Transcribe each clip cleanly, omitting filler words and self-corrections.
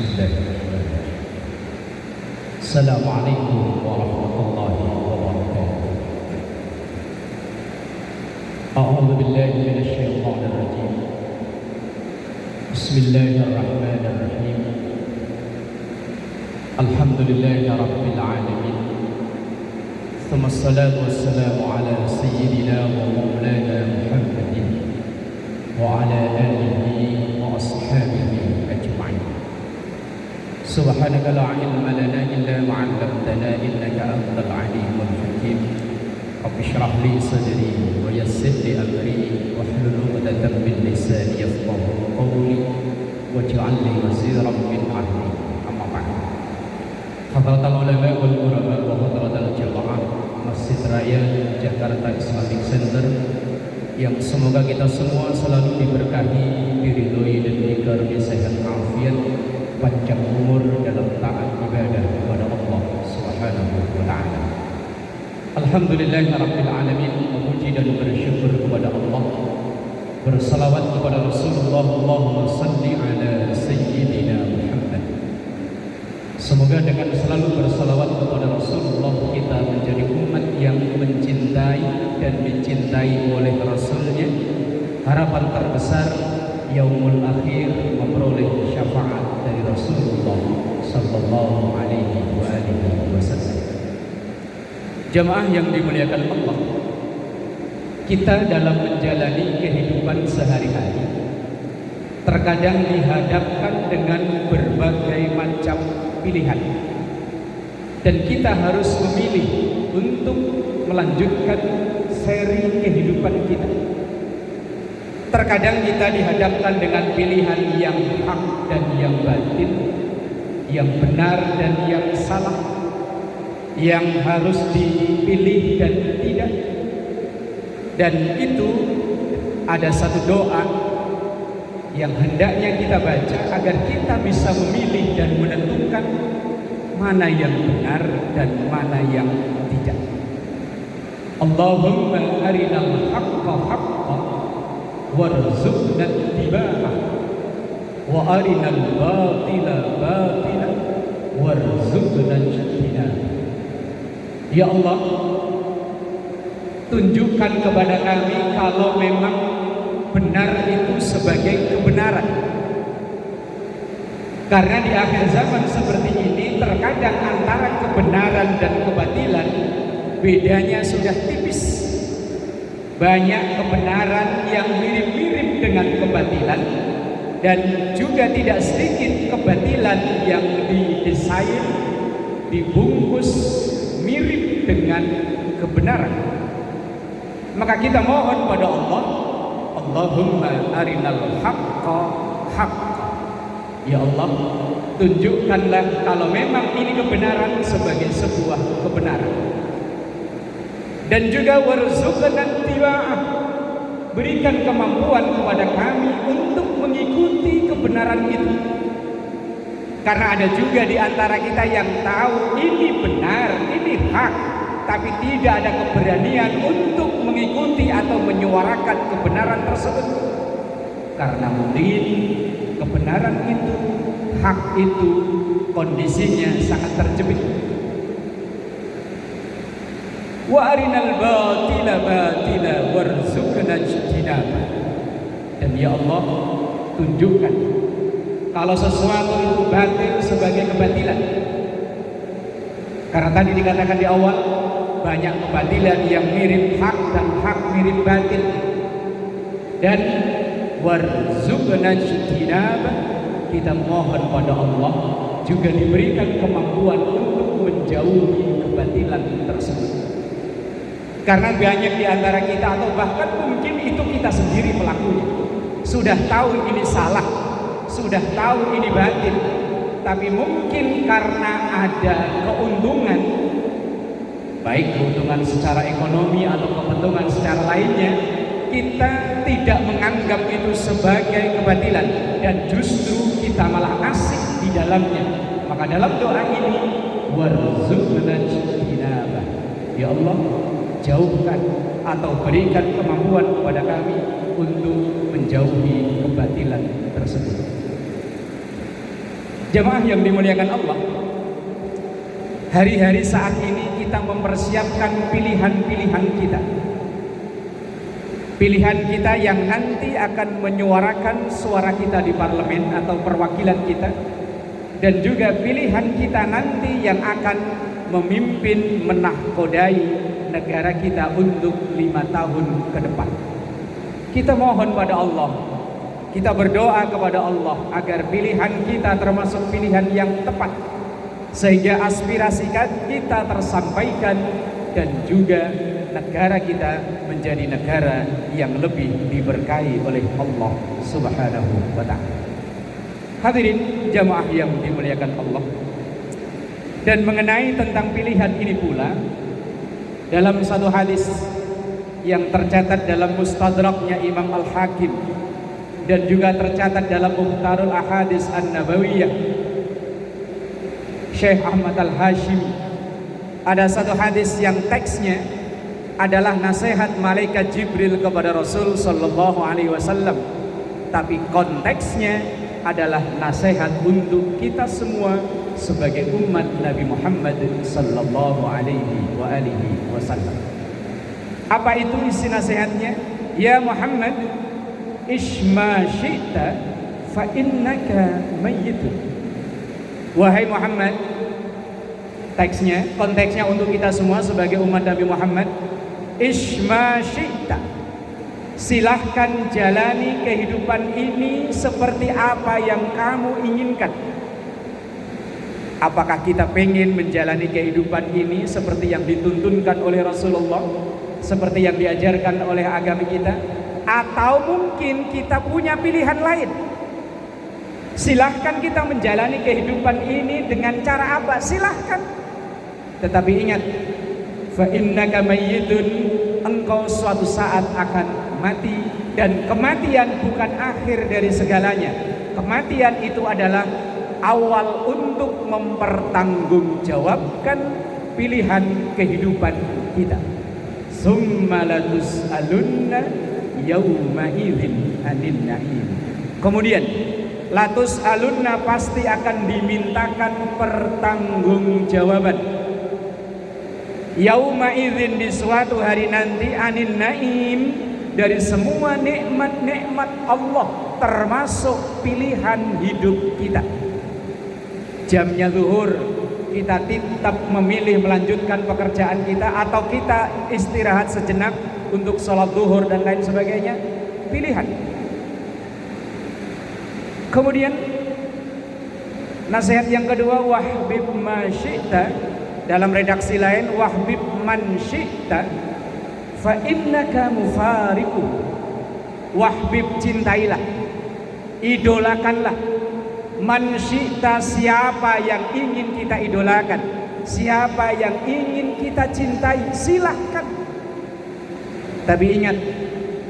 Bismillahirrahmanirrahim. Assalamualaikum warahmatullahi wabarakatuh. A'udzu billahi minasy syaithanir rajim. Bismillahirrahmanirrahim. Alhamdulillahi rabbil alamin. Tsumma assalatu wassalamu ala sayyidina wa maulana Muhammadin wa ala alihi wa ashabihi ajma'in. Subhanaka la ilma lana illa ma 'allamtana innaka antal alimul hakim. Rabbi shrah li sadri wa yassir li amri wahlul 'uqdatam min lisani yafqahu qawli waj'al li waziran min ahli. Amma ba'd. Hadratul ulama wal quraba wa hadratul jamaah Masjid Raya Jakarta Islamic Center yang semoga kita semua selalu diberkahi, diridhoi dan dikaruniai sehat afiat, panjang umur dalam taat ibadah kepada Allah Subhanahu wa taala. Alhamdulillahirabbil alamin, memuji dan bersyukur kepada Allah, bersalawat kepada Rasulullah, Allahumma shalli ala sayyidina Muhammad. Semoga dengan selalu bersalawat kepada Rasulullah kita menjadi umat yang mencintai dan dicintai oleh Rasulnya. Harapan terbesar yaumul akhir memperoleh syafaat dari Rasulullah sallallahu alaihi wasallam. Jamaah yang dimuliakan Allah, kita dalam menjalani kehidupan sehari-hari terkadang dihadapkan dengan berbagai macam pilihan, dan kita harus memilih untuk melanjutkan seri kehidupan kita. Terkadang kita dihadapkan dengan pilihan yang hak dan yang batil, yang benar dan yang salah, yang harus dipilih dan tidak. Dan itu ada satu doa yang hendaknya kita baca agar kita bisa memilih dan menentukan mana yang benar dan mana yang tidak. Allahumma arinal haqqa haqqa warzuqna ittiba'ah wa arinal batila batila warzuqna ijtinabah. Ya Allah, tunjukkan kepada kami kalau memang benar itu sebagai kebenaran. Karena di akhir zaman seperti ini terkadang antara kebenaran dan kebatilan bedanya sudah tipis. Banyak kebenaran yang mirip-mirip dengan kebatilan, dan juga tidak sedikit kebatilan yang didesain, dibungkus mirip dengan kebenaran. Maka kita mohon pada Allah, Allahumma arinal haqqa haqqa. Ya Allah, tunjukkanlah kalau memang ini kebenaran sebagai sebuah kebenaran. Dan juga warzuqna ittiba'ah, berikan kemampuan kepada kami untuk mengikuti kebenaran itu. Karena ada juga di antara kita yang tahu ini benar, ini hak, tapi tidak ada keberanian untuk mengikuti atau menyuarakan kebenaran tersebut. Karena mungkin kebenaran itu, hak itu, kondisinya sangat terjepit. Wa arinal batila batila warzuqna ijtinabah. Dan ya Allah, tunjukkan kalau sesuatu itu batil sebagai kebatilan. Karena tadi dikatakan di awal, banyak kebatilan yang mirip hak dan hak mirip batil. Dan warzuqna ijtinabah, kita mohon pada Allah juga diberikan kemampuan untuk menjauhi kebatilan tersebut. Karena banyak di antara kita, atau bahkan mungkin itu kita sendiri pelakunya, sudah tahu ini salah, sudah tahu ini batil, tapi mungkin karena ada keuntungan, baik keuntungan secara ekonomi atau keuntungan secara lainnya, kita tidak menganggap itu sebagai kebatilan, dan justru kita malah asik di dalamnya. Maka dalam doa ini, warzuqna ijtinabah, ya Allah, jauhkan atau berikan kemampuan kepada kami untuk menjauhi kebatilan tersebut. Jamaah yang dimuliakan Allah, hari-hari saat ini kita mempersiapkan pilihan-pilihan kita. Pilihan kita yang nanti akan menyuarakan suara kita di parlemen atau perwakilan kita, dan juga pilihan kita nanti yang akan memimpin menahkodai negara kita untuk 5 tahun ke depan. Kita mohon pada Allah, kita berdoa kepada Allah agar pilihan kita termasuk pilihan yang tepat, sehingga aspirasi kita tersampaikan dan juga negara kita menjadi negara yang lebih diberkahi oleh Allah Subhanahu wa ta'ala. Hadirin jamaah yang dimuliakan Allah, dan mengenai tentang pilihan ini pula, dalam satu hadis yang tercatat dalam Mustadraknya Imam Al-Hakim dan juga tercatat dalam Mukhtarul Ahadits An-Nabawiyah Syekh Ahmad Al-Hashimi, ada satu hadis yang teksnya adalah nasihat malaikat Jibril kepada Rasul sallallahu alaihi wasallam, tapi konteksnya adalah nasihat untuk kita semua sebagai umat Nabi Muhammad sallallahu alaihi wasallam. Apa itu isi nasihatnya? Ya Muhammad, ishma syi'ta fa innaka mayyitun. Wahai Muhammad, konteksnya untuk kita semua sebagai umat Nabi Muhammad, ishma syi'ta, silahkan jalani kehidupan ini seperti apa yang kamu inginkan. Apakah kita pengen menjalani kehidupan ini seperti yang dituntunkan oleh Rasulullah, seperti yang diajarkan oleh agama kita, atau mungkin kita punya pilihan lain? Silahkan kita menjalani kehidupan ini dengan cara apa? Silahkan. Tetapi ingat, fa innaka mayyitun, engkau suatu saat akan mati, dan kematian bukan akhir dari segalanya. Kematian itu adalah awal untuk mempertanggungjawabkan pilihan kehidupan kita. Summa latus'alunna yawma idzin 'anil na'im. Kemudian latus'alunna, pasti akan dimintakan pertanggungjawaban. Yauma idzin, di suatu hari nanti, 'anil na'im, dari semua nikmat-nikmat Allah, termasuk pilihan hidup kita. Jamnya zuhur, kita tetap memilih melanjutkan pekerjaan kita, atau kita istirahat sejenak untuk sholat zuhur dan lain sebagainya. Pilihan. Kemudian nasihat yang kedua, wahbib ma syi'ta, dalam redaksi lain wahbib man syi'ta fa innaka mufariqu. Wahbib, cintailah, idolakanlah, man syi'ta, siapa yang ingin kita idolakan, siapa yang ingin kita cintai, silahkan. Tapi ingat,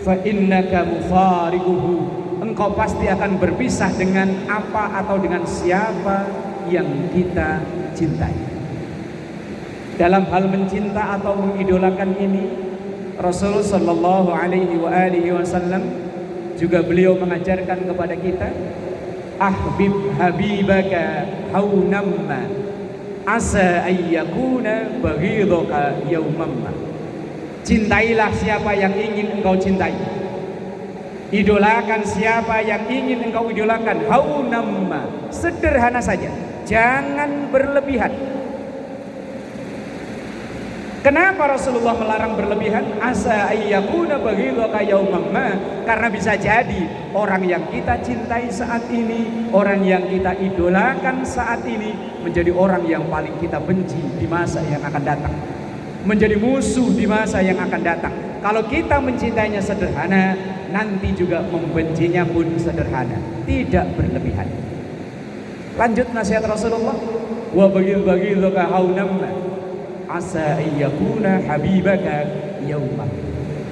fa innaka mufariquhu, engkau pasti akan berpisah dengan apa atau dengan siapa yang kita cintai. Dalam hal mencinta atau mengidolakan ini, Rasul sallallahu alaihi wasallam juga beliau mengajarkan kepada kita, ahbib habibaka haunamma asa ayyakuna baghidaka yaumamma. Cintailah siapa yang ingin engkau cintai, idolakan siapa yang ingin engkau idolakan. Haunamma, sederhana saja, jangan berlebihan. Kenapa Rasulullah melarang berlebihan? Asa ayyakuna baghidaka yaumamma, karena bisa jadi orang yang kita cintai saat ini, orang yang kita idolakan saat ini, menjadi orang yang paling kita benci di masa yang akan datang, menjadi musuh di masa yang akan datang. Kalau kita mencintainya sederhana, nanti juga membencinya pun sederhana, tidak berlebihan. Lanjut nasihat Rasulullah, wa baghidaka haunamma asa ayyakuna habibaka yaumah.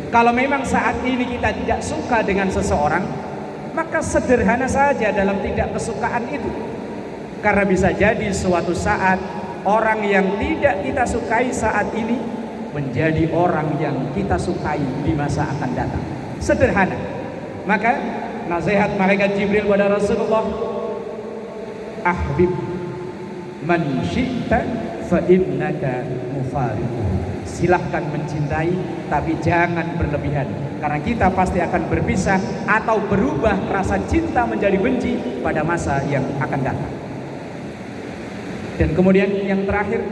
Kalau memang saat ini kita tidak suka dengan seseorang, maka sederhana saja dalam tidak kesukaan itu, karena bisa jadi suatu saat orang yang tidak kita sukai saat ini menjadi orang yang kita sukai di masa akan datang. Sederhana. Maka nasihat malaikat Jibril pada Rasulullah, ahbib man syi'ta fa innaka mufariquh. Silahkan mencintai, tapi jangan berlebihan, karena kita pasti akan berpisah atau berubah rasa cinta menjadi benci pada masa yang akan datang. Dan kemudian yang terakhir,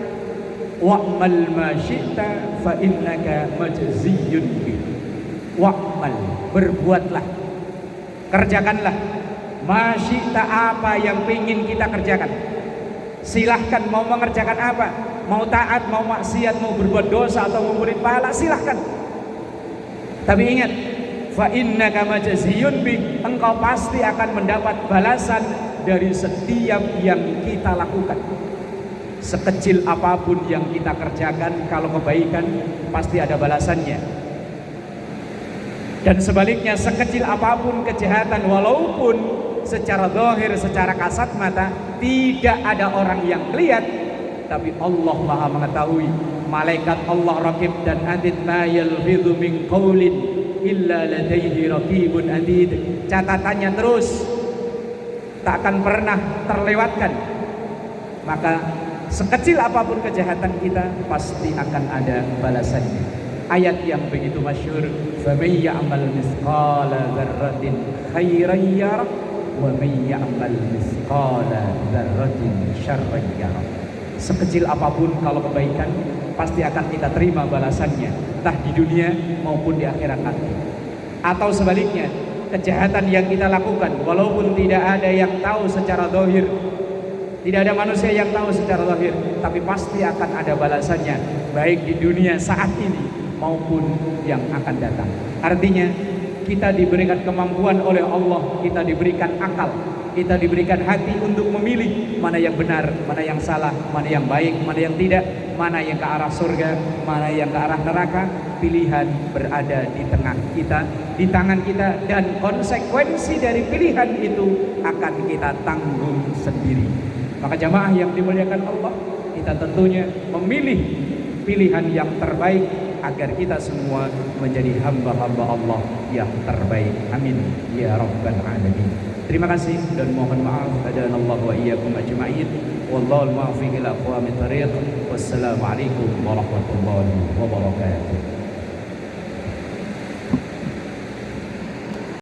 wa'mal ma syi'ta fa innaka majziyun bi. Wa'mal, berbuatlah, kerjakanlah ma syi'ta, apa yang ingin kita kerjakan. Silahkan mau mengerjakan apa, mau taat, mau maksiat, mau berbuat dosa atau memberi pahala, silahkan. Tapi ingat, fa innaka majziyun bi, engkau pasti akan mendapat balasan dari setiap yang kita lakukan. Sekecil apapun yang kita kerjakan, kalau kebaikan pasti ada balasannya. Dan sebaliknya, sekecil apapun kejahatan, walaupun secara zahir, secara kasat mata tidak ada orang yang lihat, tapi Allah Maha mengetahui. Malaikat Allah raqib dan atid, ma yalfidhu min qaulin illa ladaihi raqibun atid. Catatannya terus, tak akan pernah terlewatkan. Maka sekecil apapun kejahatan kita pasti akan ada balasannya. Ayat yang begitu masyhur, faman ya'mal mithqala dzarratin khairan yarah wa man ya'mal mithqala dzarratin syarran yarah. Sekecil apapun kalau kebaikan pasti akan kita terima balasannya, entah di dunia maupun di akhirat nanti. Atau sebaliknya, kejahatan yang kita lakukan walaupun tidak ada yang tahu secara zahir, tidak ada manusia yang tahu secara zahir, tapi pasti akan ada balasannya, baik di dunia saat ini maupun yang akan datang. Artinya kita diberikan kemampuan oleh Allah, kita diberikan akal, kita diberikan hati untuk memilih mana yang benar, mana yang salah, mana yang baik, mana yang tidak, mana yang ke arah surga, mana yang ke arah neraka. Pilihan berada di tengah kita, di tangan kita, dan konsekuensi dari pilihan itu akan kita tanggung sendiri. Maka jamaah yang dimuliakan Allah, kita tentunya memilih pilihan yang terbaik agar kita semua menjadi hamba-hamba Allah yang terbaik. Amin ya rabbal alamin. Terima kasih dan mohon maaf. Hadanallahu wa iyyakum ajma'in. Wallahul muwaffiq ila aqwamit thariq. Wassalamualaikum warahmatullahi wabarakatuh.